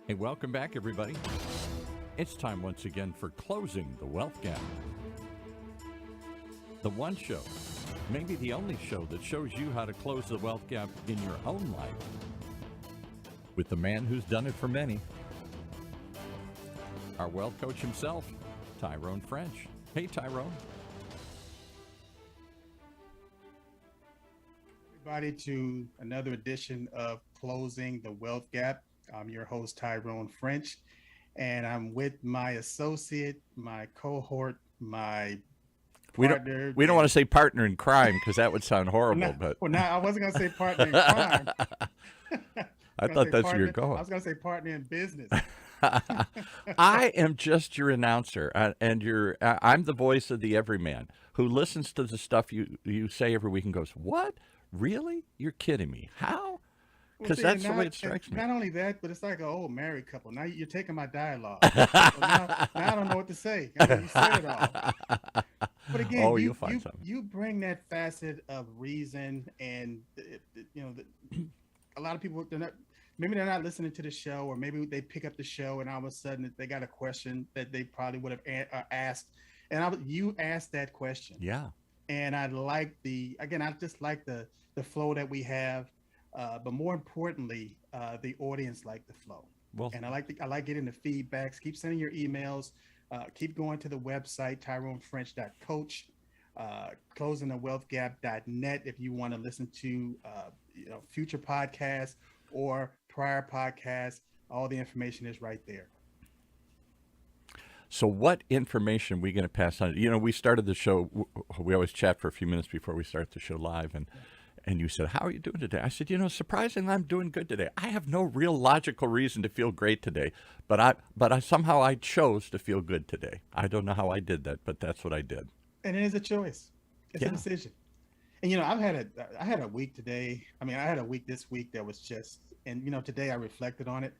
Hey, welcome back, everybody. It's time once again for Closing the Wealth Gap. The one show, maybe the only show that shows you how to close the wealth gap in your own life with the man who's done it for many, our wealth coach himself, Tyrone French. Hey, Tyrone. Everybody to another edition of Closing the Wealth Gap. I'm your host, Tyrone French, and I'm with my associate, my cohort, my We don't partner. we don't want to say partner in crime because that would sound horrible, but I wasn't going to say partner in crime. I thought that's where you're I going. was going to say partner in business. I am just your announcer, I'm the voice of the everyman who listens to the stuff you say every week and goes, "What? Really? You're kidding me? How?" Because that's the way it strikes me. Not only that, but it's like an old married couple. Now you're taking my dialogue. So now I don't know what to say. I mean, you said it all. But again, Oh, you'll find something. you bring that facet of reason, and a lot of people they're not listening to the show, or maybe they pick up the show and all of a sudden they got a question that they probably would have asked, and you asked that question. Yeah. And I just like the flow that we have, but more importantly, the audience like the flow. Well, And I like getting the feedbacks. Keep sending your emails. Keep going to the website tyronefrench.coach, closingthewealthgap.net if you want to listen to future podcasts or prior podcasts. All the information is right there. so what information are we going to pass on? We started the show. We always chat for a few minutes before we start the show live, and you said, "How are you doing today?" I said, "Surprisingly, I'm doing good today. I have no real logical reason to feel great today, but I somehow I chose to feel good today. I don't know how I did that, but that's what I did." And it is a choice. It's a Yeah. decision. And I had a week today. I mean, I had a week this week that was just, and today I reflected on it.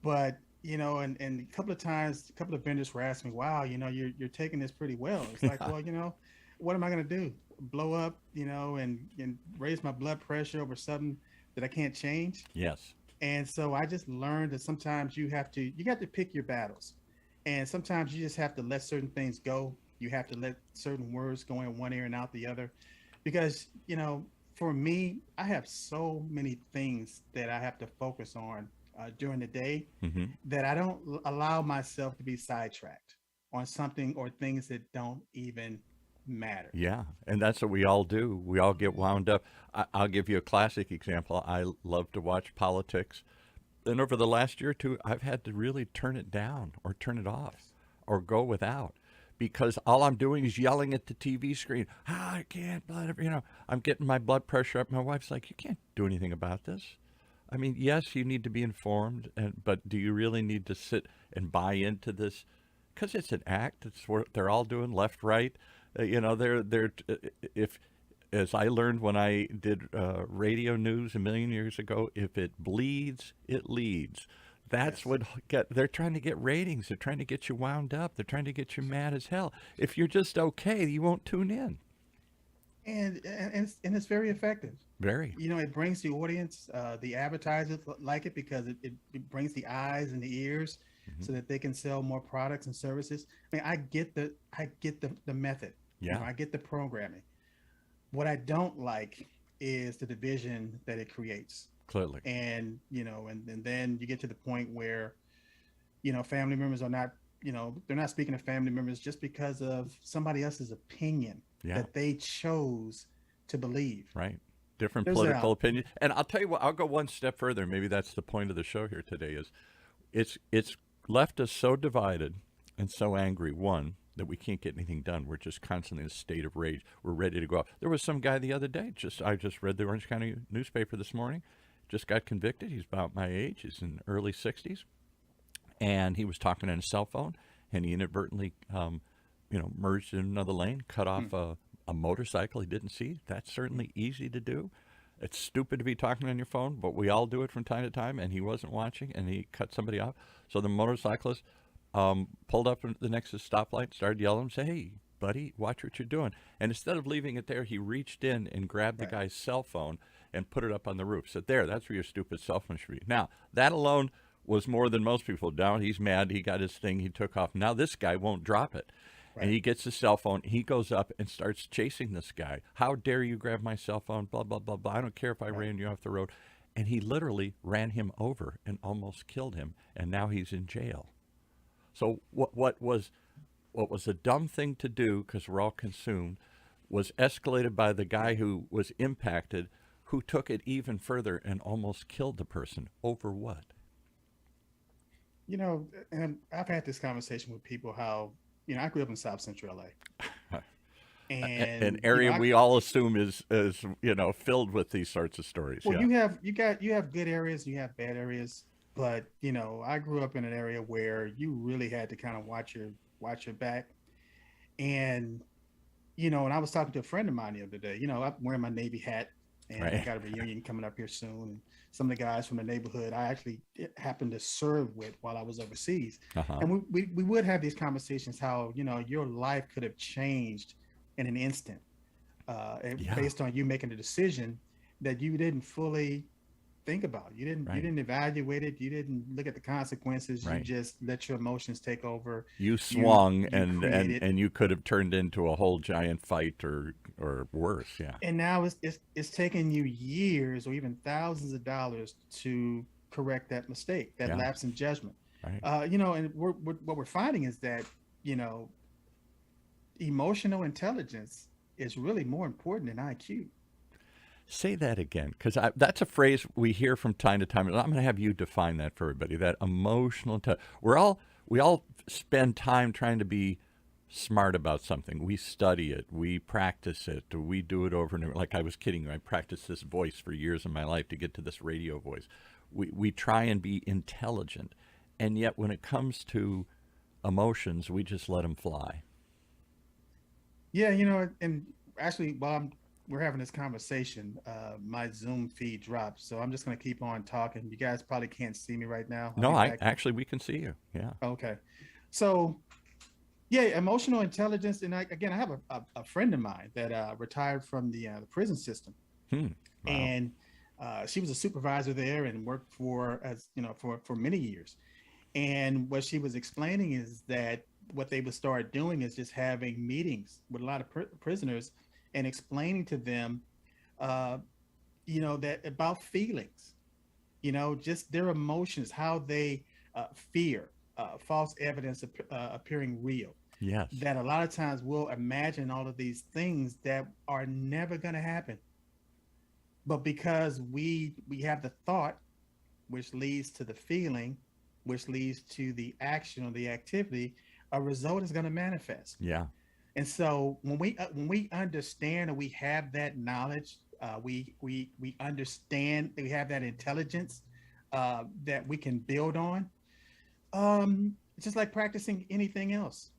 But and a couple of times, a couple of vendors were asking me, "Wow, you're taking this pretty well." It's like, well, what am I going to do? Blow up, and raise my blood pressure over something that I can't change? Yes. And so I just learned that sometimes you have to pick your battles, and sometimes you just have to let certain things go. You have to let certain words go in one ear and out the other, because for me, I have so many things that I have to focus on during the day Hmm. that I don't allow myself to be sidetracked on something or things that don't even matter. Yeah, and that's what we all do. We all get wound up. I'll give you a classic example. I love to watch politics, and over the last year or two, I've had to really turn it down or turn it off Yes. or go without because all I'm doing is yelling at the TV screen. I can't, I'm getting my blood pressure up. My wife's like, "You can't do anything about this." I mean, yes, you need to be informed, but do you really need to sit and buy into this? Because it's an act. It's what they're all doing, left, right. They're if as I learned when I did radio news a million years ago, if it bleeds, it leads. That's Yes. what they're trying to get ratings. They're trying to get you wound up. They're trying to get you mad as hell. If you're just okay, you won't tune in. And it's very effective. Very. It brings the audience, the advertisers like it because it brings the eyes and the ears Hmm. so that they can sell more products and services. I mean, I get the method. Yeah, I get the programming. What I don't like is the division that it creates. clearly. And then you get to the point where, family members are not, they're not speaking to family members just because of somebody else's opinion Yeah, that they chose to believe. right. Different There's political a opinion. And I'll tell you what, I'll go one step further. Maybe that's the point of the show here today is it's left us so divided and so angry, one, that we can't get anything done. We're just constantly in a state of rage. We're ready to go out. There was some guy the other day, I just read the Orange County newspaper this morning, just got convicted. He's about my age. He's in early 60s. And he was talking on his cell phone, and he inadvertently, merged in another lane, cut off a motorcycle he didn't see. That's certainly easy to do. It's stupid to be talking on your phone, but we all do it from time to time. And he wasn't watching, and he cut somebody off. So the motorcyclist pulled up at the next stoplight, started yelling, say, "Hey, buddy, watch what you're doing." And instead of leaving it there, he reached in and grabbed the Right. guy's cell phone and put it up on the roof. Said, "There, that's where your stupid cell phone should be." Now, that alone was more than most people. Now he's mad. He got his thing. He took off. Now this guy won't drop it. And Right. he gets his cell phone. He goes up and starts chasing this guy. How dare you grab my cell phone? Blah, blah, blah, blah. I don't care if I Right. ran you off the road. And he literally ran him over and almost killed him. And now he's in jail. So what was a dumb thing to do, because we're all consumed, was escalated by the guy who was impacted, who took it even further and almost killed the person. Over what? And I've had this conversation with people how, I grew up in South Central LA. An And, area we all assume is filled with these sorts of stories. well, Yeah. you have good areas, you have bad areas, but I grew up in an area where you really had to kind of watch your back. And and I was talking to a friend of mine the other day. I'm wearing my Navy hat, and I Right. got a reunion coming up here soon. And some of the guys from the neighborhood I actually happened to serve with while I was overseas, Uh-huh. and we would have these conversations how your life could have changed in an instant, Yeah. based on you making a decision that you didn't fully think about. You Right. didn't evaluate it. You didn't look at the consequences. You Right. just let your emotions take over. You You swung you created, and you could have turned into a whole giant fight or worse. Yeah. and now it's taking you years or even thousands of dollars to correct that mistake, that Yeah. lapse in judgment. Right. And what we're finding is that you know emotional intelligence is really more important than IQ. Say that again, because that's a phrase we hear from time to time. And I'm going to have you define that for everybody. That emotional. We all spend time trying to be smart about something. We study it, we practice it, we do it over and over. Like I was kidding you, I practiced this voice for years of my life to get to this radio voice. We try and be intelligent, and yet when it comes to emotions, we just let them fly. Yeah, and actually, while we're having this conversation, my Zoom feed dropped, so I'm just going to keep on talking. You guys probably can't see me right now. I'll No, be I back. actually we can see you. Yeah. Okay, so yeah, emotional intelligence, and again, I have a friend of mine that retired from the prison system, Hmm. Wow. and she was a supervisor there and worked for as for many years. And what she was explaining is that what they would start doing is just having meetings with a lot of prisoners and explaining to them, uh, that about feelings, just their emotions, how they fear, false evidence appearing real. Yes. That a lot of times we'll imagine all of these things that are never going to happen, but because we have the thought, which leads to the feeling, which leads to the action or the activity, a result is going to manifest. Yeah. And so when we understand and we have that knowledge, we understand, we have that intelligence that we can build on. It's just like practicing anything else.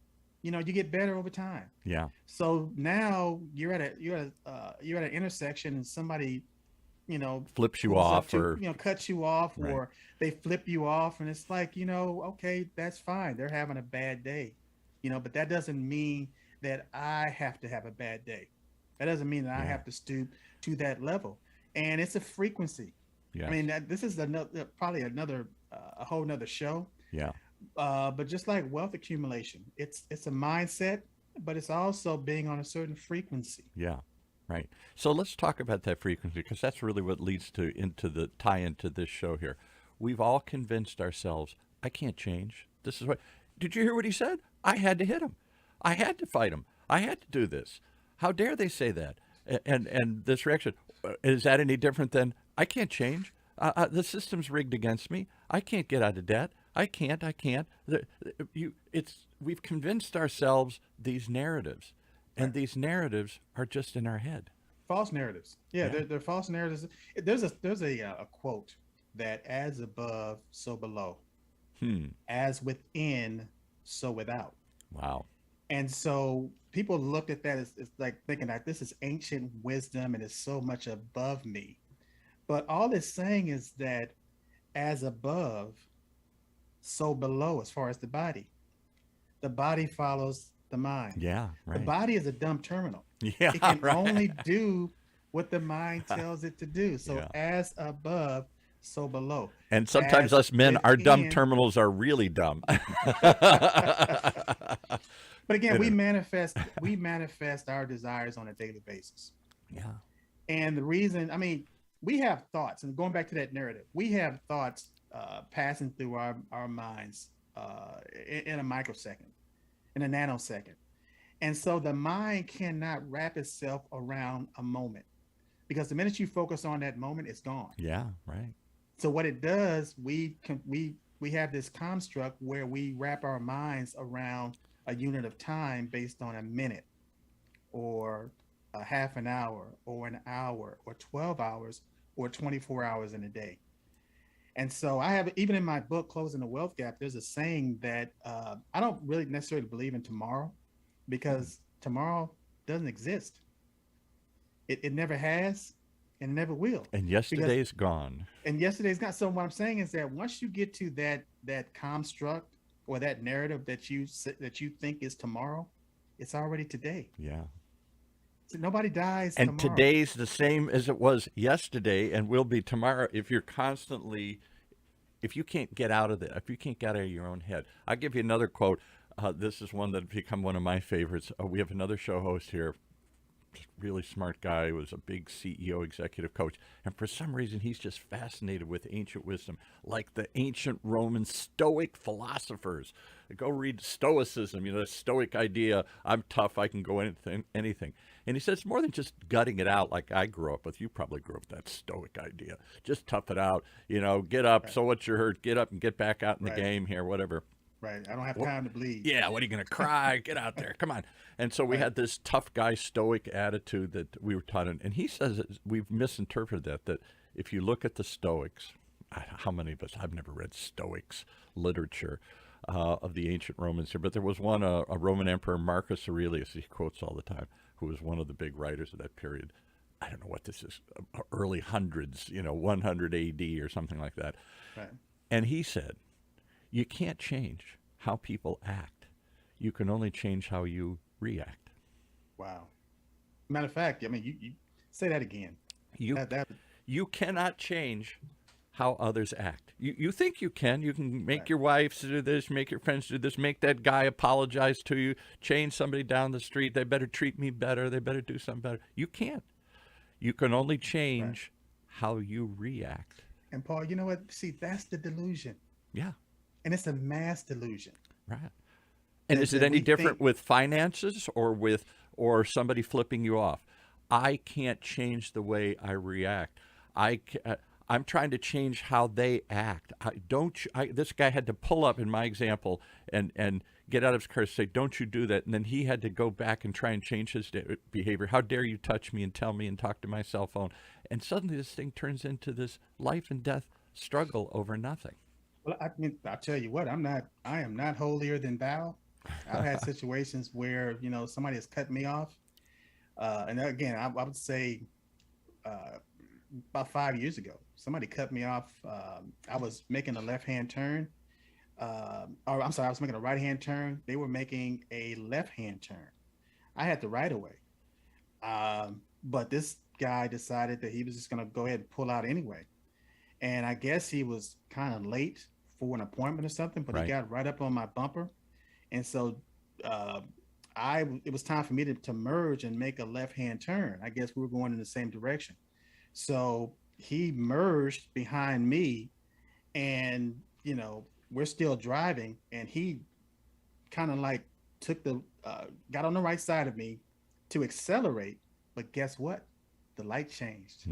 You get better over time. Yeah. So now you're at an intersection, and somebody Flips you pulls up off to, or cuts you off, right. or they flip you off, and it's like, okay, that's fine. They're having a bad day, but that doesn't mean that I have to have a bad day. That doesn't mean that I Yeah. have to stoop to that level. And it's a frequency. I Yes. mean, this is another, probably another, a whole nother show. Yeah. But just like wealth accumulation, it's a mindset, but it's also being on a certain frequency. Yeah. Right. So let's talk about that frequency, because that's really what leads to into the tie into this show here. We've all convinced ourselves, I can't change. This is what. Did you hear what he said? I had to hit him. I had to fight him. I had to do this. How dare they say that? And this reaction, is that any different than I can't change? The system's rigged against me. I can't get out of debt. I can't. I can't. We've convinced ourselves these narratives, and Right. these narratives are just in our head. False narratives. Yeah, Yeah. they're false narratives. There's a quote that as above, so below, Hmm. as within, so without. Wow. And so people look at that as like thinking that this is ancient wisdom and is so much above me. But all it's saying is that as above, so below, as far as the body. The body follows the mind. Yeah. The Right. body is a dumb terminal. Yeah. It can Right. only do what the mind tells it to do. So Yeah. as above, so below. And sometimes As us men, our dumb within. terminals are really dumb. But again, You know. we manifest our desires on a daily basis. Yeah. And the reason, I mean, we have thoughts, and going back to that narrative, we have thoughts passing through our minds in a microsecond, in a nanosecond. And so the mind cannot wrap itself around a moment because the minute you focus on that moment, it's gone. Yeah. Right. So what it does, we have this construct where we wrap our minds around a unit of time based on a minute or a half an hour or an hour or 12 hours or 24 hours in a day. And so I have, even in my book, Closing the Wealth Gap, there's a saying that I don't really necessarily believe in tomorrow because tomorrow doesn't exist. It never has and never will. And Because yesterday's gone. and yesterday's not. So what I'm saying is that once you get to that construct or that narrative that you think is tomorrow, it's already today. Yeah. So nobody dies And tomorrow. today's the same as it was yesterday and will be tomorrow if you're constantly, if you can't get out of it, if you can't get out of your own head. I'll give you another quote. This is one that become one of my favorites. We have another show host here, really smart guy, was a big CEO, executive coach, and for some reason he's just fascinated with ancient wisdom, like the ancient Roman Stoic philosophers. Go read Stoicism, the Stoic idea, I'm tough, I can go anything. And he says it's more than just gutting it out like I grew up with. You probably grew up with that Stoic idea. Just tough it out, get up, Right. so what you hurt, get up and get back out in the Right. game here, whatever. Right. I don't have time to bleed. Yeah, what are you going to cry? Get out there. Come on. And so we Right. had this tough guy, stoic attitude that we were taught. And he says we've misinterpreted that if you look at the Stoics, how many of us, I've never read Stoics literature of the ancient Romans here, but there was one, a Roman emperor, Marcus Aurelius, he quotes all the time, who was one of the big writers of that period. I don't know what this is, early hundreds, 100 AD or something like that. Right. And he said, you can't change how people act. You can only change how you react. Wow. Matter of fact, I mean, you say that again. You That you cannot change how others act. You think you can. You can make Right. your wife do this, make your friends do this, make that guy apologize to you, change somebody down the street. They better treat me better. They better do something better. You can't. You can only change how you react. And Paul, you know what? See, that's the delusion, Yeah, and it's a mass delusion. right. And is it That any we different think. with finances or somebody flipping you off? I can't change the way I react. I'm trying to change how they act. This guy had to pull up in my example and get out of his car and say, "Don't you do that?" And then he had to go back and try and change his behavior. How dare you touch me and tell me and talk to my cell phone? And suddenly this thing turns into this life and death struggle over nothing. Well, I mean, I'll tell you what. I am not holier than thou. I've had situations where somebody has cut me off, and again, I would say about 5 years ago, somebody cut me off. I was making a left-hand turn, or I'm sorry, I was making a right-hand turn. They were making a left-hand turn. I had the right of way, but this guy decided that he was just going to go ahead and pull out anyway. And I guess he was kind of late for an appointment or something, but he Right. got right up on my bumper, and so uh, it was time for me to merge and make a left-hand turn. I guess we were going in the same direction, so he merged behind me, and we're still driving, and he kind of like took got on the right side of me to accelerate, but guess what? The light changed,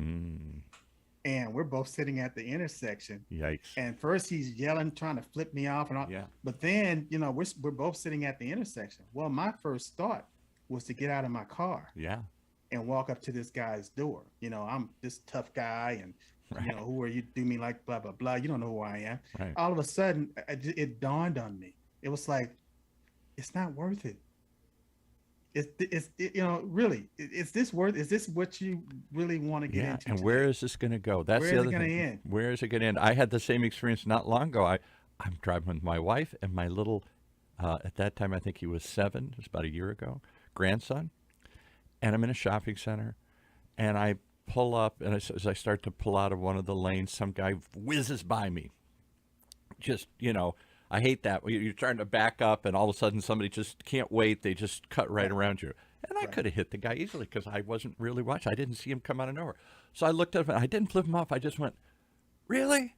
and we're both sitting at the intersection. Yikes. And first he's yelling, trying to flip me off, and all. Yeah. But then we're both sitting at the intersection. Well, my first thought was to get out of my car Yeah. and walk up to this guy's door. I'm this tough guy, and Right. who are you? Do me like blah blah blah. You don't know who I am. Right. All of a sudden, it dawned on me. It was like, it's not worth it. Really, is this worth? Is this what you really want to get Yeah, into? and today? where is this going to go? That's Where the is it other gonna thing. end? Where is it going to end? I had the same experience not long ago. I'm driving with my wife and my little, at that time I think he was 7, it was about a year ago, grandson, and I'm in a shopping center, and I pull up, and as I start to pull out of one of the lanes, some guy whizzes by me. Just, I hate that. You're trying to back up, and all of a sudden somebody just can't wait. They just cut right around you. And I Right. could have hit the guy easily because I wasn't really watching. I didn't see him come out of nowhere. So I looked at him, and I didn't flip him off. I just went, really?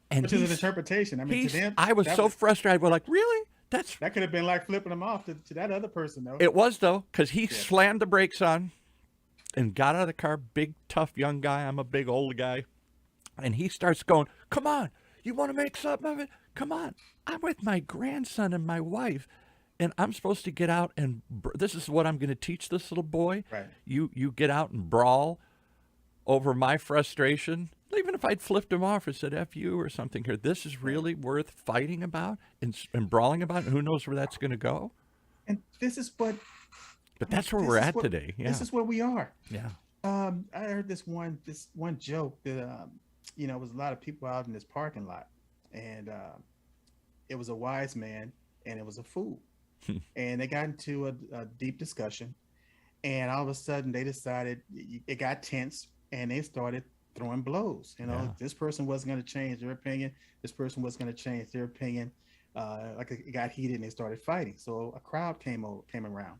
And Which is an interpretation. I mean, to them, I was so frustrated. We're like, really? that could have been like flipping them off to that other person, though. It was, though, because he Yeah. slammed the brakes on and got out of the car. Big, tough young guy. I'm a big old guy. And he starts going, come on. You want to make something of it? Come on. I'm with my grandson and my wife, and I'm supposed to get out and this is what I'm going to teach this little boy. Right. You get out and brawl over my frustration. Even if I'd flipped him off or said F you or something here, this is really worth fighting about and brawling about, and who knows where that's going to go. And this is what. But that's where we're at today. Yeah. This is where we are. Yeah. I heard this one joke that was a lot of people out in this parking lot, and it was a wise man and it was a fool, and they got into a deep discussion, and all of a sudden they decided it got tense, and they started throwing blows. This person wasn't going to change their opinion. This person was going to change their opinion. It got heated, and they started fighting. So a crowd came around,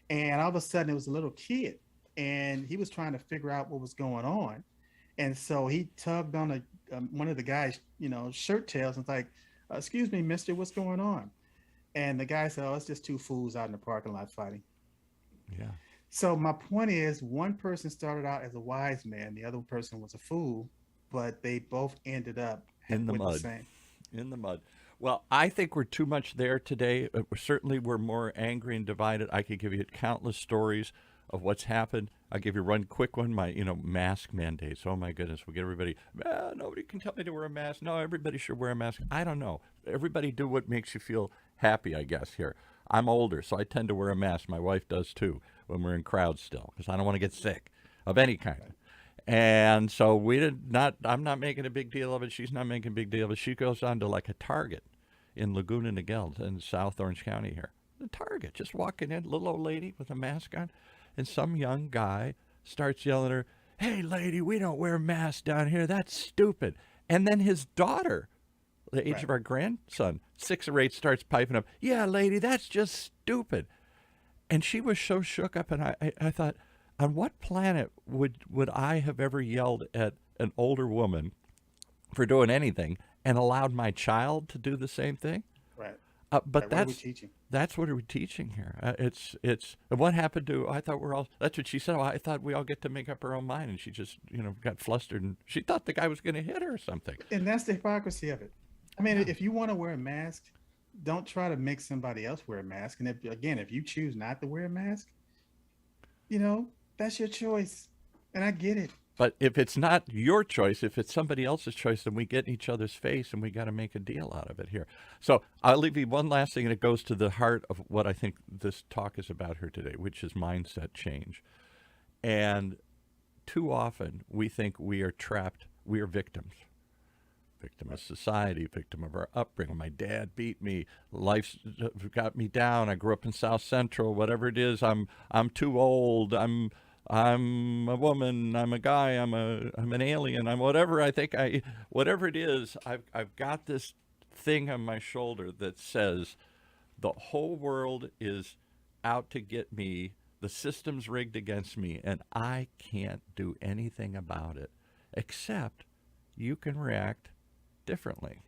and all of a sudden it was a little kid, and he was trying to figure out what was going on. And so he tugged on one of the guy's, shirt tails, and it's like, excuse me, mister, what's going on? And the guy said, oh, it's just two fools out in the parking lot fighting. Yeah. So my point is, one person started out as a wise man, the other person was a fool, but they both ended up in the with mud. The same. In the mud. Well, I think we're too much there today. We're more angry and divided. I could give you countless stories of what's happened. I'll give you one quick one. My, mask mandates. Oh my goodness, we get everybody. Nobody can tell me to wear a mask. No, everybody should wear a mask. I don't know. Everybody do what makes you feel happy, I guess. Here, I'm older, so I tend to wear a mask. My wife does too when we're in crowds still, because I don't want to get sick of any kind. And so I'm not making a big deal of it. She's not making a big deal of it. She goes on to like a Target in Laguna Niguel in South Orange County here. The Target, just walking in, little old lady with a mask on. And some young guy starts yelling at her, hey, lady, we don't wear masks down here. That's stupid. And then his daughter, the age of our grandson, 6 or 8, starts piping up, yeah, lady, that's just stupid. And she was so shook up, and I thought, on what planet would I have ever yelled at an older woman for doing anything and allowed my child to do the same thing? Right. But what are we teaching? That's what we're teaching here. It's what happened to, I thought that's what she said. Oh, I thought we all get to make up our own mind. And she just, got flustered, and she thought the guy was going to hit her or something. And that's the hypocrisy of it. I mean, if you want to wear a mask, don't try to make somebody else wear a mask. And if you choose not to wear a mask, that's your choice. And I get it. But if it's not your choice, if it's somebody else's choice, then we get in each other's face, and we got to make a deal out of it here. So I'll leave you one last thing, and it goes to the heart of what I think this talk is about here today, which is mindset change. And too often we think we are trapped. We are victims. Victim of society, victim of our upbringing. My dad beat me. Life's got me down. I grew up in South Central. Whatever it is, I'm too old. I'm a woman. I'm a guy. I'm an alien. I'm whatever. Whatever it is. I've got this thing on my shoulder that says the whole world is out to get me. The system's rigged against me, and I can't do anything about it, except you can react differently.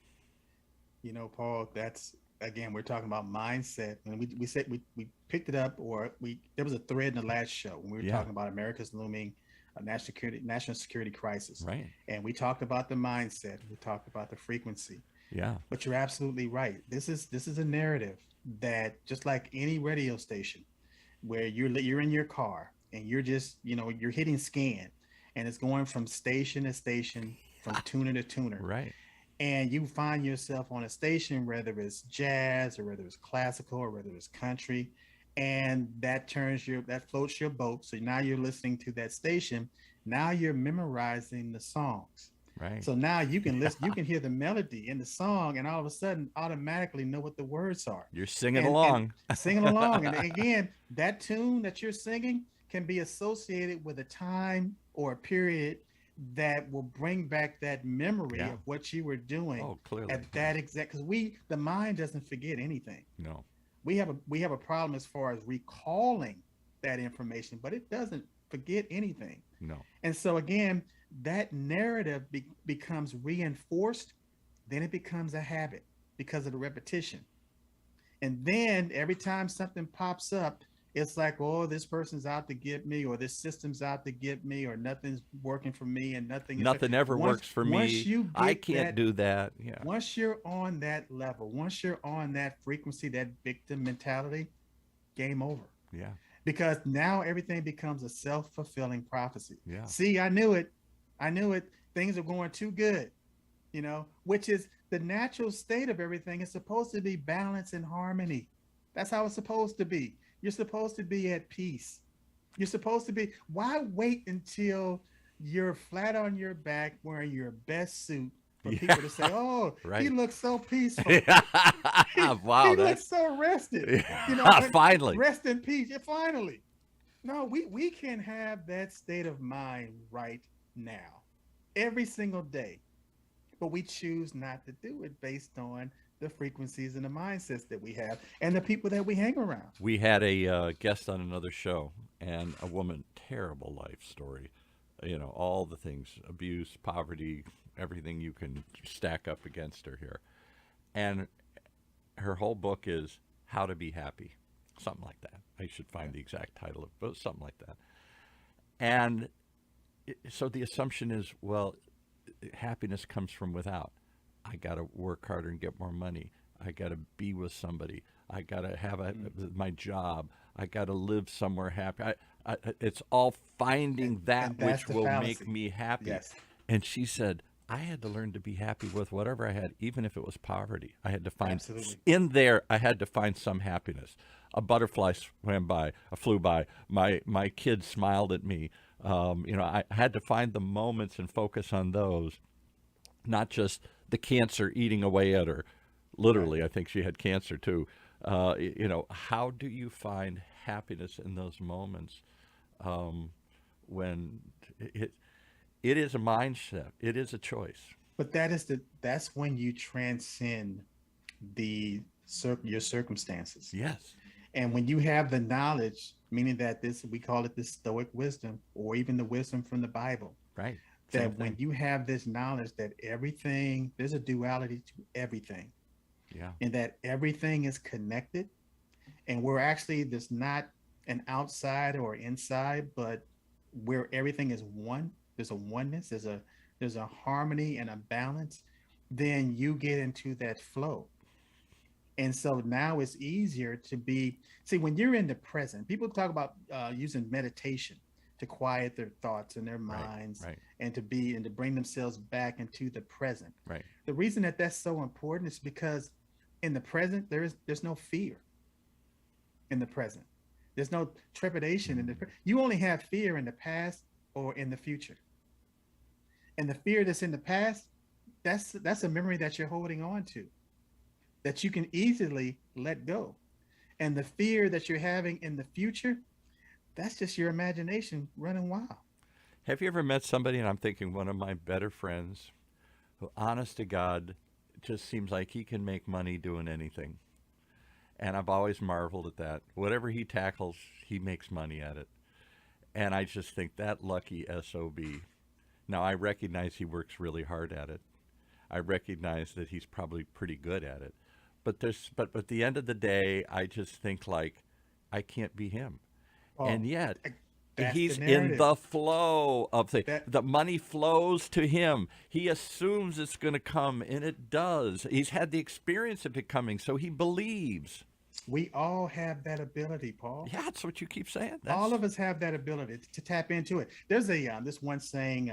Paul, that's, again, we're talking about mindset, and we said we picked it up, or there was a thread in the last show when we were talking about America's looming national security crisis, right? And we talked about the mindset, we talked about the frequency. Yeah. But you're absolutely right. This is a narrative that, just like any radio station, where you're in your car and you're just you're hitting scan, and it's going from station to station, from tuner to tuner, right? And you find yourself on a station, whether it's jazz or whether it's classical or whether it's country, and that floats your boat. So now you're listening to that station. Now you're memorizing the songs. Right. So now you can listen, you can hear the melody in the song, and all of a sudden automatically know what the words are. You're singing along. And singing along. And again, that tune that you're singing, can be associated with a time or a period that will bring back that memory Yeah. of what you were doing Oh, clearly. at that exact, because the mind doesn't forget anything. No. We have a problem as far as recalling that information, but it doesn't forget anything. No. And so again, that narrative becomes reinforced, then it becomes a habit because of the repetition. And then every time something pops up, it's like, oh, this person's out to get me, or this system's out to get me, or nothing's working for me, and nothing is. Nothing ever once works for once me. you I get can't that, do that. Yeah. once you're on that level, once you're on that frequency, that victim mentality, game over. Yeah. Because now everything becomes a self-fulfilling prophecy. Yeah. See, I knew it. I knew it. Things are going too good, which is the natural state of everything. Is supposed to be balance and harmony. That's how it's supposed to be. You're supposed to be at peace. You're supposed to be. Why wait until you're flat on your back wearing your best suit for people to say, "Oh, Right. he looks so peaceful. Wow. He That's looks so rested." finally. Rest in peace. Yeah, finally. No, we can have that state of mind right now, every single day, but we choose not to do it based on the frequencies and the mindsets that we have and the people that we hang around. We had a guest on another show, and a woman, terrible life story. All the things, abuse, poverty, everything you can stack up against her here. And her whole book is How to Be Happy, something like that. I should find the exact title of it, but something like that. And so the assumption is, well, happiness comes from without. I got to work harder and get more money. I got to be with somebody. I got to have my job. I got to live somewhere happy. It's all finding that which will make me happy. Yes. And she said, I had to learn to be happy with whatever I had, even if it was poverty. I had to find Absolutely. in there. I had to find some happiness. A butterfly swam by, flew by. My kid smiled at me. I had to find the moments and focus on those, not just the cancer eating away at her. Literally, I think she had cancer too. How do you find happiness in those moments when it is a mindset, it is a choice. But that's when you transcend your circumstances. Yes. And when you have the knowledge, meaning that we call it the Stoic wisdom, or even the wisdom from the Bible, Right. that when you have this knowledge that there's a duality to everything, Yeah. and that everything is connected, and there's not an outside or inside, but where everything is one. There's a oneness. There's a harmony and a balance. Then you get into that flow. And so now it's easier to see when you're in the present. People talk about using meditation to quiet their thoughts and their minds, Right. and to bring themselves back into the present. Right. The reason that that's so important is because in the present there's no fear. In the present, there's no trepidation you only have fear in the past or in the future. And the fear that's in the past, that's a memory that you're holding on to, that you can easily let go. And the fear that you're having in the future, that's just your imagination running wild. Have you ever met somebody, and I'm thinking one of my better friends, who, honest to God, just seems like he can make money doing anything. And I've always marveled at that. Whatever he tackles, he makes money at it. And I just think that lucky SOB. Now, I recognize he works really hard at it. I recognize that he's probably pretty good at it. But at the end of the day, I just think, like, I can't be him. And yet, he's in the flow of the money flows to him. He assumes it's going to come, and it does. He's had the experience of it coming, so he believes. We all have that ability, Paul. Yeah, that's what you keep saying. All of us have that ability to tap into it. There's this one saying,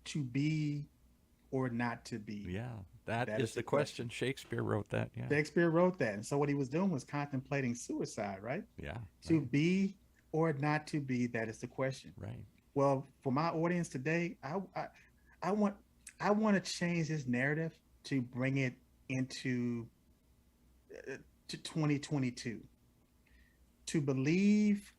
to be or not to be. Yeah, that is the question. Shakespeare wrote that. Yeah. Shakespeare wrote that. And so what he was doing was contemplating suicide, right? Yeah. To be or not to be, that is the question. Right. Well, for my audience today, I want to change this narrative to bring it into to 2022. To believe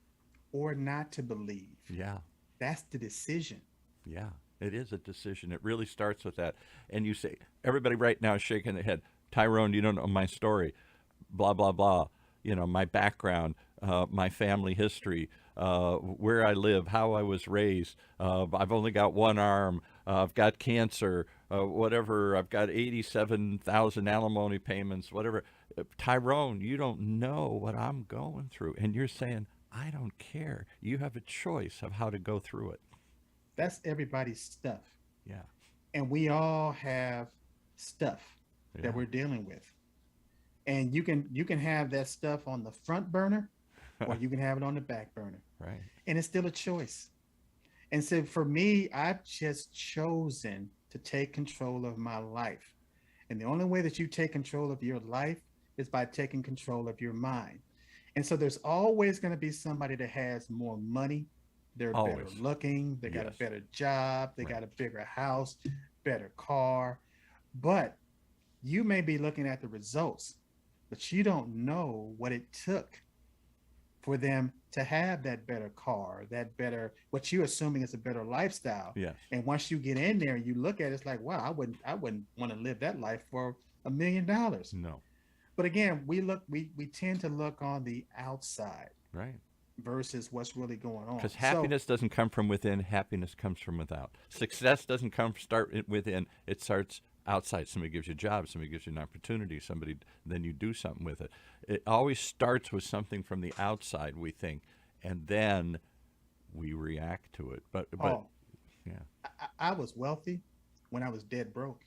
or not to believe. Yeah. That's the decision. Yeah. It is a decision. It really starts with that. And you say, everybody right now is shaking their head. Tyrone, you don't know my story. Blah, blah, blah. You know, my background, my family history, where I live, how I was raised. I've only got one arm. I've got cancer, whatever. I've got 87,000 alimony payments, whatever. Tyrone, you don't know what I'm going through. And you're saying, I don't care. You have a choice of how to go through it. That's everybody's stuff. Yeah. And we all have stuff that Yeah. we're dealing with. And you can have that stuff on the front burner or you can have it on the back burner. Right. And it's still a choice. And so for me, I've just chosen to take control of my life. And the only way that you take control of your life is by taking control of your mind. And so there's always going to be somebody that has more money, they're better Always. looking, they got a Yes. better job, they Right. got a bigger house, better car. But you may be looking at the results, but you don't know what it took for them to have that better car, that better, what you're assuming is a better lifestyle. Yes. And once you get in there, you look at it, it's like, wow, I wouldn't want to live that life for $1 million. No. But again, we tend to look on the outside Right. versus what's really going on. Because So, happiness doesn't come from within, happiness comes from without. Success doesn't within, it starts outside. Somebody gives you a job, somebody gives you an opportunity, somebody then you do something with it. It always starts with something from the outside, we think, and then we react to it. But oh, yeah. I was wealthy when I was dead broke.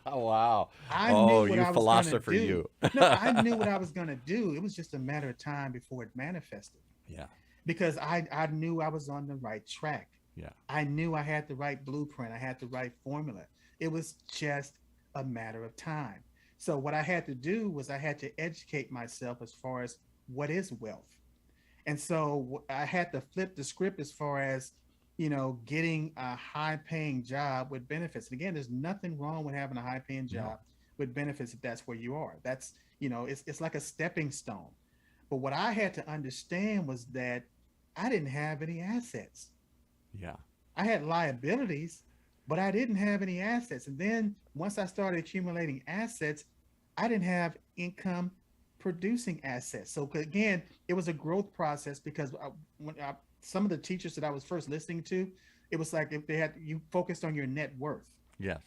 Wow. I Oh, knew what you I was going to philosopher, do. you. No, I knew what I was going to do. It was just a matter of time before it manifested Yeah. because I knew I was on the right track. Yeah. I knew I had the right blueprint. I had the right formula. It was just a matter of time. So what I had to do was I had to educate myself as far as what is wealth. And so I had to flip the script as far as, getting a high paying job with benefits. And again, there's nothing wrong with having a high paying No. job with benefits if that's where you are. That's, it's like a stepping stone. But what I had to understand was that I didn't have any assets. Yeah. I had liabilities, but I didn't have any assets. And then once I started accumulating assets, I didn't have income producing assets. So again, it was a growth process because some of the teachers that I was first listening to, it was like if they had you focused on your net worth. Yes.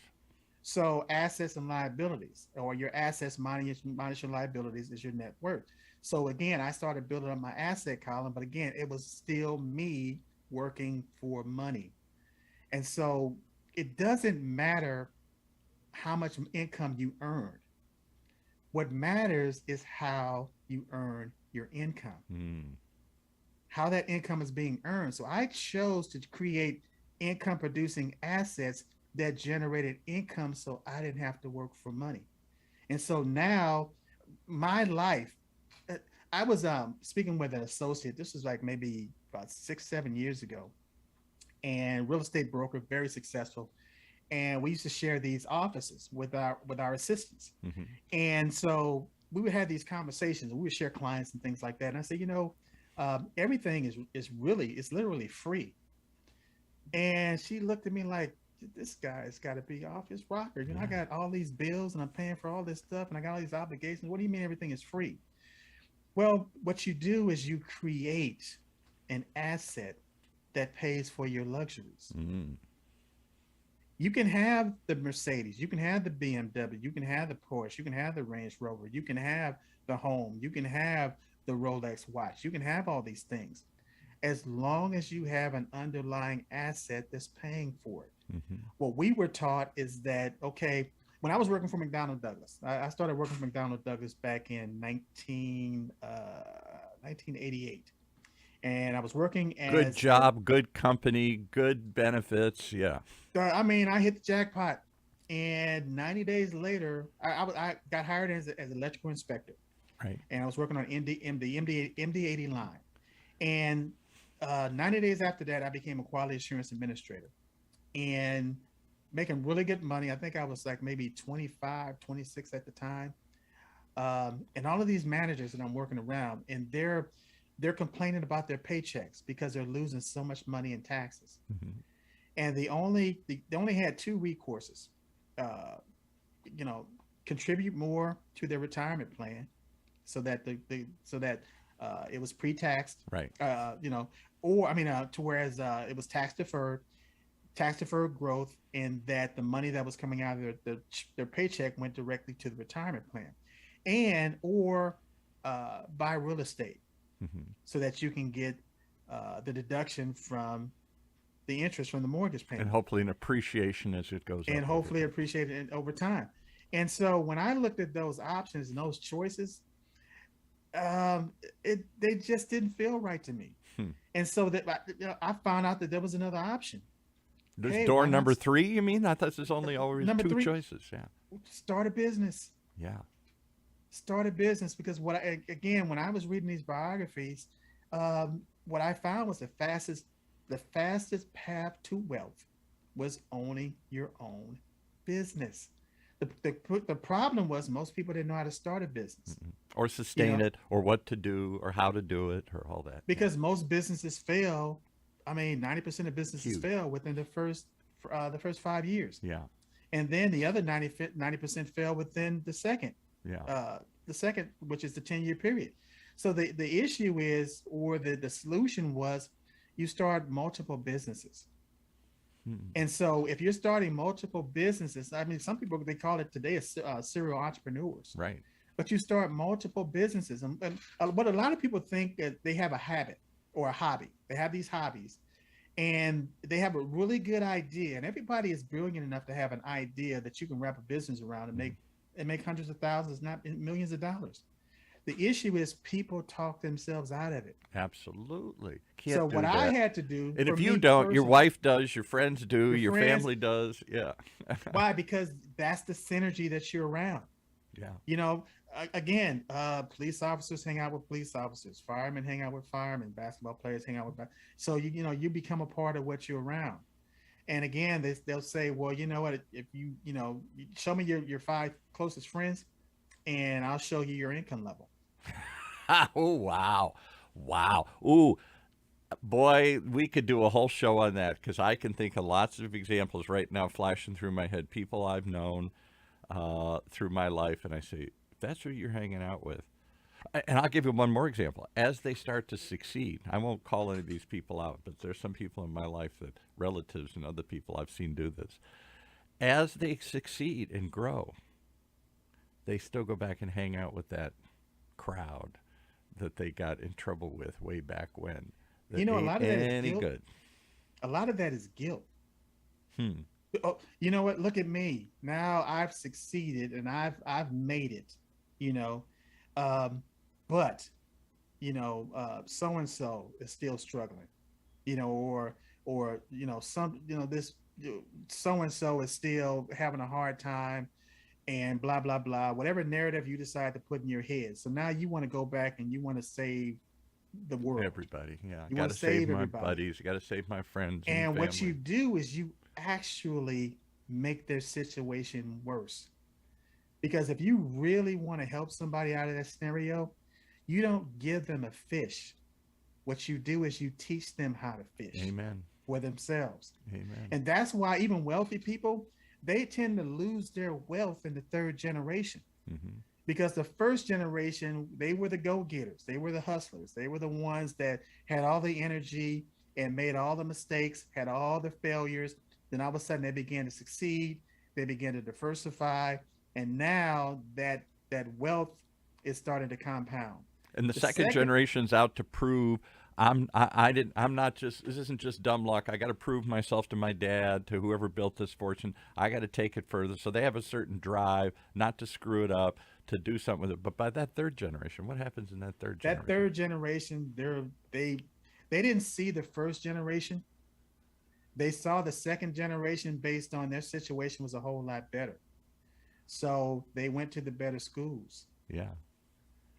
So assets and liabilities, or your assets minus your liabilities is your net worth. So again, I started building up my asset column, but again, it was still me working for money. And so it doesn't matter how much income you earn. What matters is how you earn your income, Mm. how that income is being earned. So I chose to create income producing assets that generated income so I didn't have to work for money. And so now my life, uh, I was speaking with an associate. This was like maybe about 6, 7 years ago, and real estate broker, very successful. And we used to share these offices with our assistants. Hmm. And so we would have these conversations, and we would share clients and things like that. And I said, everything is literally free. And she looked at me like, this guy's got to be off his rocker. I Yeah. got all these bills and I'm paying for all this stuff and I got all these obligations. What do you mean everything is free? Well, what you do is you create an asset that pays for your luxuries. Mm. You can have the Mercedes, you can have the BMW, you can have the Porsche, you can have the Range Rover, you can have the home, you can have the Rolex watch, you can have all these things as long as you have an underlying asset that's paying for it. Hmm. What we were taught is that, okay, when I was working for McDonnell Douglas, I started working for McDonnell Douglas back in 1988. And I was working Good as their, job, good company, good benefits. Yeah. I mean, I hit the jackpot. And 90 days later, I got hired as electrical inspector. Right. And I was working on MD80 line. And 90 days after that, I became a quality assurance administrator and making really good money. I think I was like maybe 25, 26 at the time. And all of these managers that I'm working around, and they're complaining about their paychecks because they're losing so much money in taxes. Hmm. And they only had two recourses. Uh, you know, contribute more to their retirement plan so that it was pre-taxed, Right. you know, or I mean, to whereas it was tax deferred growth, and that the money that was coming out of their paycheck went directly to the retirement plan, and or buy real estate Hmm. so that you can get the deduction from the interest from the mortgage And payment, hopefully an appreciation as it goes and up over hopefully time. appreciate it over time. And so when I looked at those options and those choices, um, they just didn't feel right to me. Hmm. And so that I found out that there was another option. There's Hey, door why not number three, you mean? I thought there's only always number two three? choices. Yeah. Start a business. Yeah. Start a business, because again, when I was reading these biographies, what I found was the fastest path to wealth was owning your own business. The problem was most people didn't know how to start a business. Mm-mm. Or You sustain know, it, or what to do, or how to do it, or all that. Yeah. because most businesses fail. I mean, 90% of businesses Huge. fail within the first 5 years, Yeah. and then the other 90% fail within Yeah. the second, which is the 10-year period. So the issue is, or the solution was, you start multiple businesses. Mm-mm. And so if you're starting multiple businesses, I mean, some people, they call it today serial entrepreneurs, Right. but you start multiple businesses. And what a lot of people think, that they have a habit or a hobby. They have these hobbies, and they have a really good idea. And everybody is brilliant enough to have an idea that you can wrap a business around and Mm-hmm. make hundreds of thousands, not millions of dollars. The issue is people talk themselves out of it. Absolutely. So Can't what do I that. had to do And for if you me don't, your personally, wife does, your friends do, your your friends, family does. Yeah. why? Because that's the synergy that you're around. Yeah. You know, again, police officers hang out with police officers, firemen hang out with firemen, basketball players hang out with. So you become a part of what you're around. And again, they'll say, well, you know what? If show me your five closest friends, and I'll show you your income level. Oh, wow. Wow. Ooh, boy, we could do a whole show on that because I can think of lots of examples right now flashing through my head. People I've known through my life, and I say, that's who you're hanging out with. And I'll give you one more example. As they start to succeed, I won't call any of these people out, but there's some people in my life, that relatives and other people I've seen do this. As they succeed and grow, they still go back and hang out with that crowd that they got in trouble with way back when, that A ain't lot of that is any guilt. good. A lot of that is guilt. Hmm. Oh, you know what? Look at me now. I've succeeded and I've made it. You know, um, but so and so is still struggling. Or this so and so is still having a hard time, and blah blah blah. Whatever narrative you decide to put in your head. So now you want to go back and you want to save the world. Everybody, yeah. You Got want to to save save my everybody. buddies. Got to save my friends and And what you family. do is you actually make their situation worse. Because if you really want to help somebody out of that scenario, you don't give them a fish. What you do is you teach them how to fish Amen. for themselves. Amen. And that's why even wealthy people, they tend to lose their wealth in the third generation. Hmm. Because the first generation, they were the go-getters, they were the hustlers, they were the ones that had all the energy and made all the mistakes, had all the failures. Then all of a sudden they began to succeed, they began to diversify, and now that wealth is starting to compound. And the The second second, generation's out to prove I didn't I'm not just this isn't just dumb luck. I got to prove myself to my dad, to whoever built this fortune. I got to take it further. So they have a certain drive not to screw it up, to do something with it. But by that third generation, what happens in that third that generation? third generation, they didn't see the first generation. They saw the second generation based on their situation was a whole lot better. So they went to the better schools. Yeah.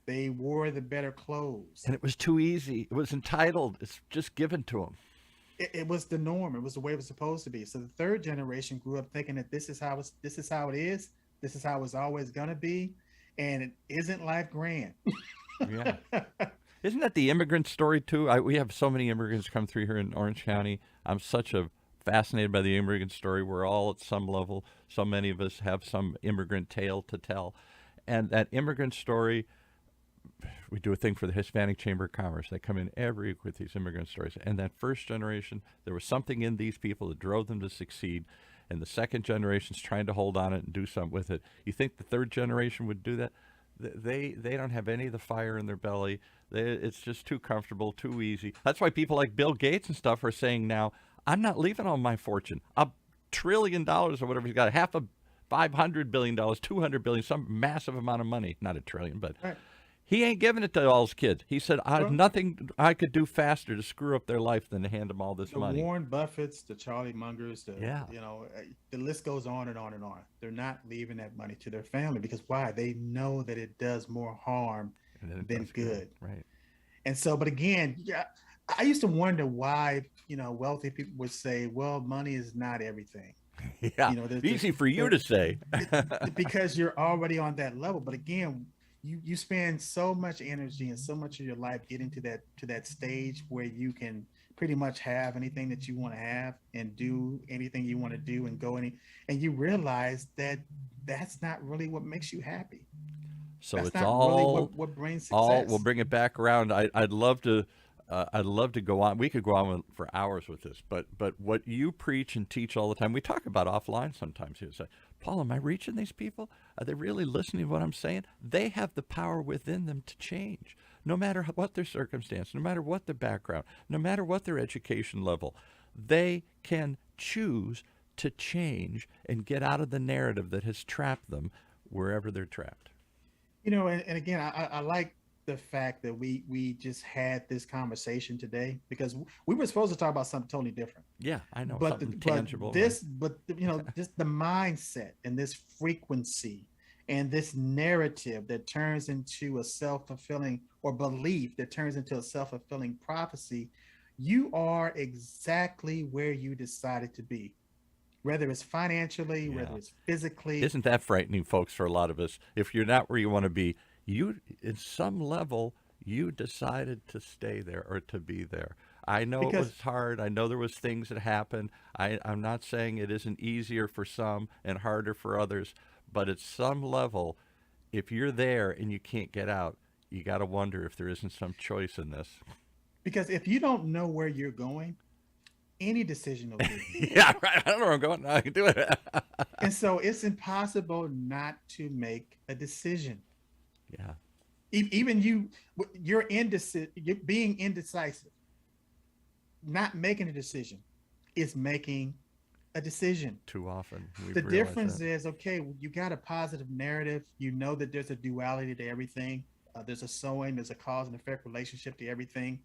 They wore the better clothes. And it was too easy. It was entitled. It's just given to them. It was the norm. It was the way it was supposed to be. So the third generation grew up thinking that this is how it is. This is how it's always gonna be, and it isn't life grand. Yeah. Isn't that the immigrant story too? We have so many immigrants come through here in Orange County. I'm such a fascinated by the immigrant story. We're all at some level. So many of us have some immigrant tale to tell, and that immigrant story. We do a thing for the Hispanic Chamber of Commerce. They come in every week with these immigrant stories. And that first generation, there was something in these people that drove them to succeed. And the second generation's trying to hold on it and do something with it. You think the third generation would do that? They don't have any of the fire in their belly. It's just too comfortable, too easy. That's why people like Bill Gates and stuff are saying now, I'm not leaving all my fortune. $1 trillion or whatever he's got, half a $500 billion, $200 billion, some massive amount of money. Not a trillion, but Right. he ain't giving it to all his kids. He said, I have Well, nothing I could do faster to screw up their life than to hand them all this the money. Warren Buffetts, the Charlie Mungers, Yeah. the list goes on and on and on. They're not leaving that money to their family because why? They know that it does more harm And then it than does good. Right. And so, but again, yeah, I used to wonder why, wealthy people would say, well, money is not everything. Yeah. Easy for you to say. Because you're already on that level. But again, you spend so much energy and so much of your life getting to that stage where you can pretty much have anything that you want to have and do anything you want to do and and you realize that that's not really what makes you happy. So That's it's not really all what brings all success. we'll bring it back around. I'd love to go on. We could go on for hours with this, but what you preach and teach all the time, we talk about offline sometimes. You say, Paul, am I reaching these people? Are they really listening to what I'm saying? They have the power within them to change, no matter what their circumstance, no matter what their background, no matter what their education level. They can choose to change and get out of the narrative that has trapped them wherever they're trapped. And again, I like the fact that we just had this conversation today because we were supposed to talk about something totally different. Yeah, I know, But something tangible. just the mindset and this frequency and this narrative that turns into a self-fulfilling or belief that turns into a self-fulfilling prophecy, you are exactly where you decided to be, whether it's financially, Yeah. whether it's physically. Isn't that frightening, folks, for a lot of us? If you're not where you want to be, you, in some level, you decided to stay there or to be there. I know it Because was hard. I know there was things that happened. I'm not saying it isn't easier for some and harder for others, but at some level, if you're there and you can't get out, you got to wonder if there isn't some choice in this. because if you don't know where you're going, any decision will do. Yeah, right. I don't know where I'm going. I can do it. And so it's impossible not to make a decision. Yeah, Even you're being indecisive. Not making a decision is making a decision. too often. The We've realized difference that. is, okay, you got a positive narrative. You know that there's a duality to everything. There's a sowing, there's a cause and effect relationship to everything.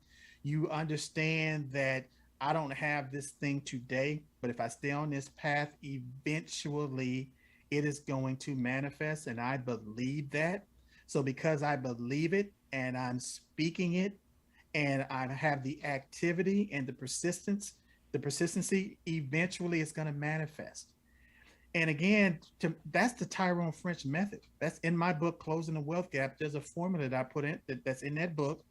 You understand that I don't have this thing today, but if I stay on this path, eventually it is going to manifest. And I believe that. So because I believe it and I'm speaking it and I have the activity and the persistency, eventually it's going to manifest. And again, that's the Tyrone French method. That's in my book, Closing the Wealth Gap. There's a formula that I put in that's in that book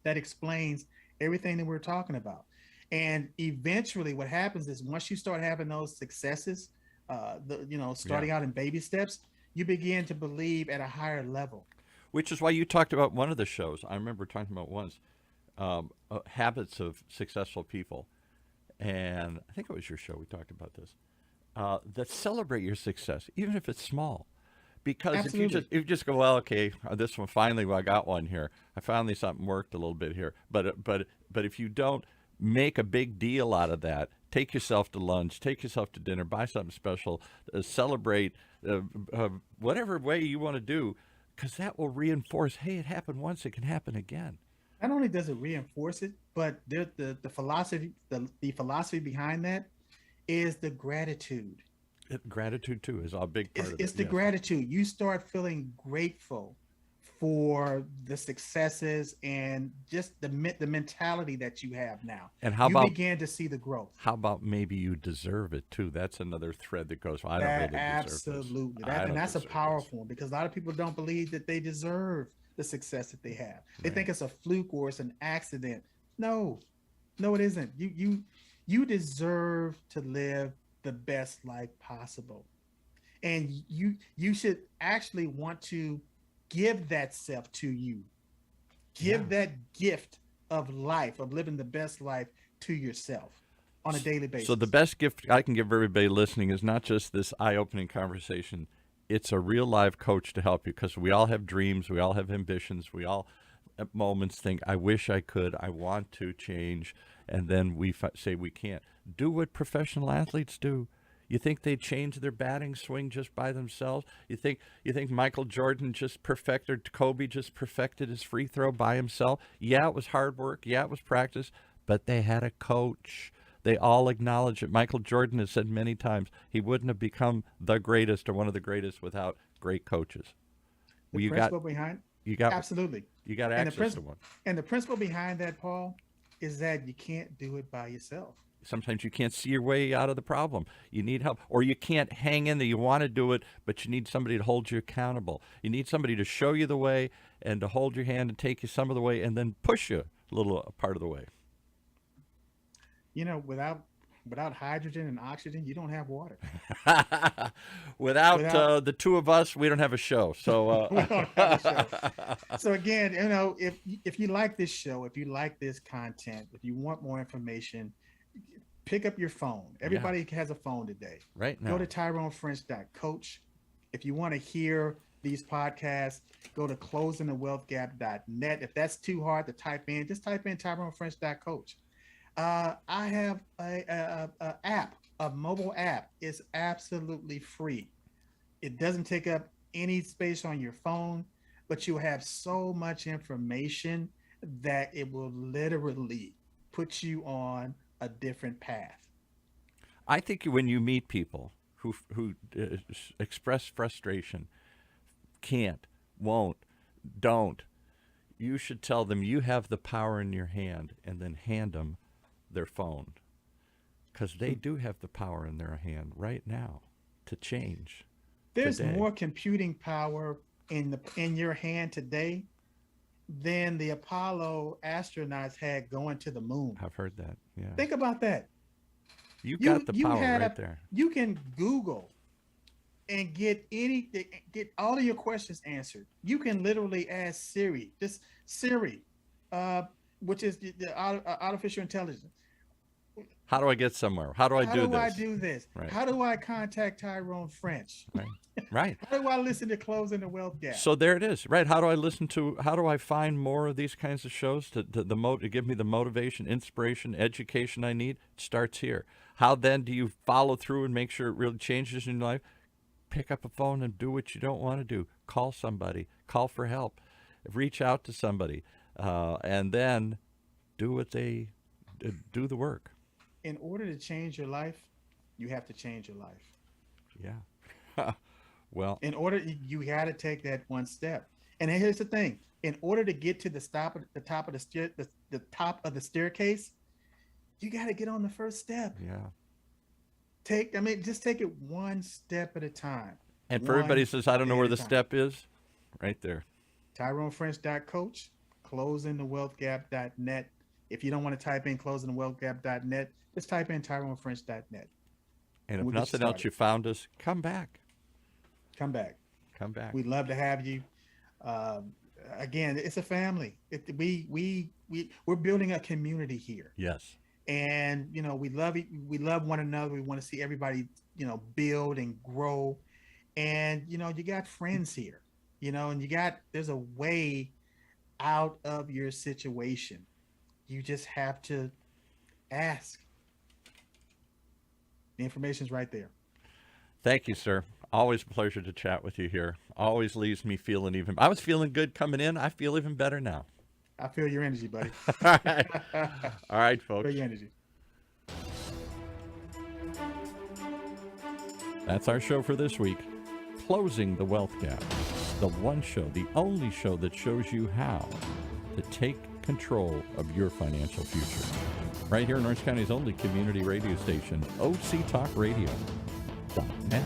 that explains everything that we're talking about. And eventually, what happens is once you start having those successes, starting out in baby steps, you begin to believe at a higher level. Which is why you talked about one of the shows. I remember talking about once habits of successful people, and I think it was your show. We talked about this. That celebrate your success, even if it's small. Because Absolutely. if you just go, well, okay, this one finally, well, I got one here. I finally something worked a little bit here. But if you don't make a big deal out of that, take yourself to lunch, take yourself to dinner, buy something special, celebrate whatever way you want to do, because that will reinforce, hey, it happened once, it can happen again. Not only does it reinforce it, but the philosophy behind that is the gratitude. Gratitude too is a big part of it. It's the Yes. gratitude. You start feeling grateful for the successes and just the mentality that you have now. And how you about begin to see the growth. how about maybe you deserve it too? That's another thread that goes. Well, I don't really deserve this. Absolutely. I And don't that's a deserve this. powerful one because a lot of people don't believe that they deserve the success that they have. They Right. think it's a fluke or it's an accident. No, no, it isn't. You deserve to live the best life possible. And you should actually want to give that self to you. Yeah. Give that gift of life, of living the best life to yourself on a daily So the basis. best gift I can give everybody listening is not just this eye-opening conversation. It's a real live coach to help you, because we all have dreams, we all have ambitions, we all at moments think, I wish I could, I want to change, and then we say we can't. Do what professional athletes do. You think they change their batting swing just by themselves? You think Michael Jordan just perfected, Kobe just perfected his free throw by himself? Yeah, it was hard work. Yeah, it was practice, but they had a coach. They all acknowledge it. Michael Jordan has said many times he wouldn't have become the greatest or one of the greatest without great coaches. The Well, principle behind you got absolutely. you got And the access to principle one. and the principle behind that, Paul, is that you can't do it by yourself. Sometimes you can't see your way out of the problem. You need help, or you can't hang in there. You want to do it, but you need somebody to hold you accountable. You need somebody to show you the way and to hold your hand and take you some of the way and then push you a little part of the way. Without hydrogen and oxygen, you don't have water. Without Without the two of us, we don't have a show. So we don't have a show. So again, if you like this show, if you like this content, if you want more information, pick up your phone. Everybody has a phone today. Right now. Go to TyroneFrench.coach. If you want to hear these podcasts, go to closingthewealthgap.net. If that's too hard to type in, just type in TyroneFrench.coach. I have a mobile app. It's absolutely free. It doesn't take up any space on your phone, but you have so much information that it will literally put you on a different path. I think when you meet people who express frustration, can't, won't, don't, you should tell them you have the power in your hand, and then hand them their phone, because they do have the power in their hand right now to change. There's today. more computing power in your hand today than the Apollo astronauts had going to the moon. I've heard that. Yeah. Think about that. You got the power right there. You can Google and get all of your questions answered. You can literally ask Siri, just Siri, which is the artificial intelligence. How do I get somewhere? How do I do this? How do I do this? Right. How do I contact Tyrone French? Right. Right. How do I listen to Closing the Wealth Gap? So there it is. Right. How do I find more of these kinds of shows to give me the motivation, inspiration, education I need? It starts here. How then do you follow through and make sure it really changes in your life? Pick up a phone and do what you don't want to do. Call somebody. Call for help. Reach out to somebody. And then do what they do the work. In order to change your life, you have to change your life. Yeah. Well, in order, you got to take that one step. And here's the thing: in order to get to the top of the staircase, you got to get on the first step. Yeah. Just take it one step at a time. And for everybody who says, I don't know where the step is, right there. TyroneFrench.coach, closingthewealthgap.net. If you don't want to type in closingthewealthgap.net, just type in TyroneFrench.net. And if nothing else, you found us, come back. Come back. Come back. We'd love to have you. Again, it's a family. We're building a community here. Yes. And we love one another. We want to see everybody build and grow. And you got friends here. And there's a way out of your situation. You just have to ask. The information's right there. Thank you, sir. Always a pleasure to chat with you here. Always leaves me feeling I was feeling good coming in. I feel even better now. I feel your energy, buddy. All right. All right, folks. Feel your energy. That's our show for this week. Closing the Wealth Gap. The one show, the only show that shows you how to take control of your financial future. Right here in Orange County's only community radio station, OCTalkRadio.net.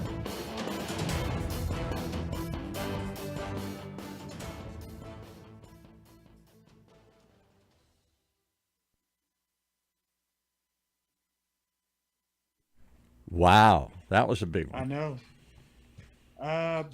Wow, that was a big I one. know.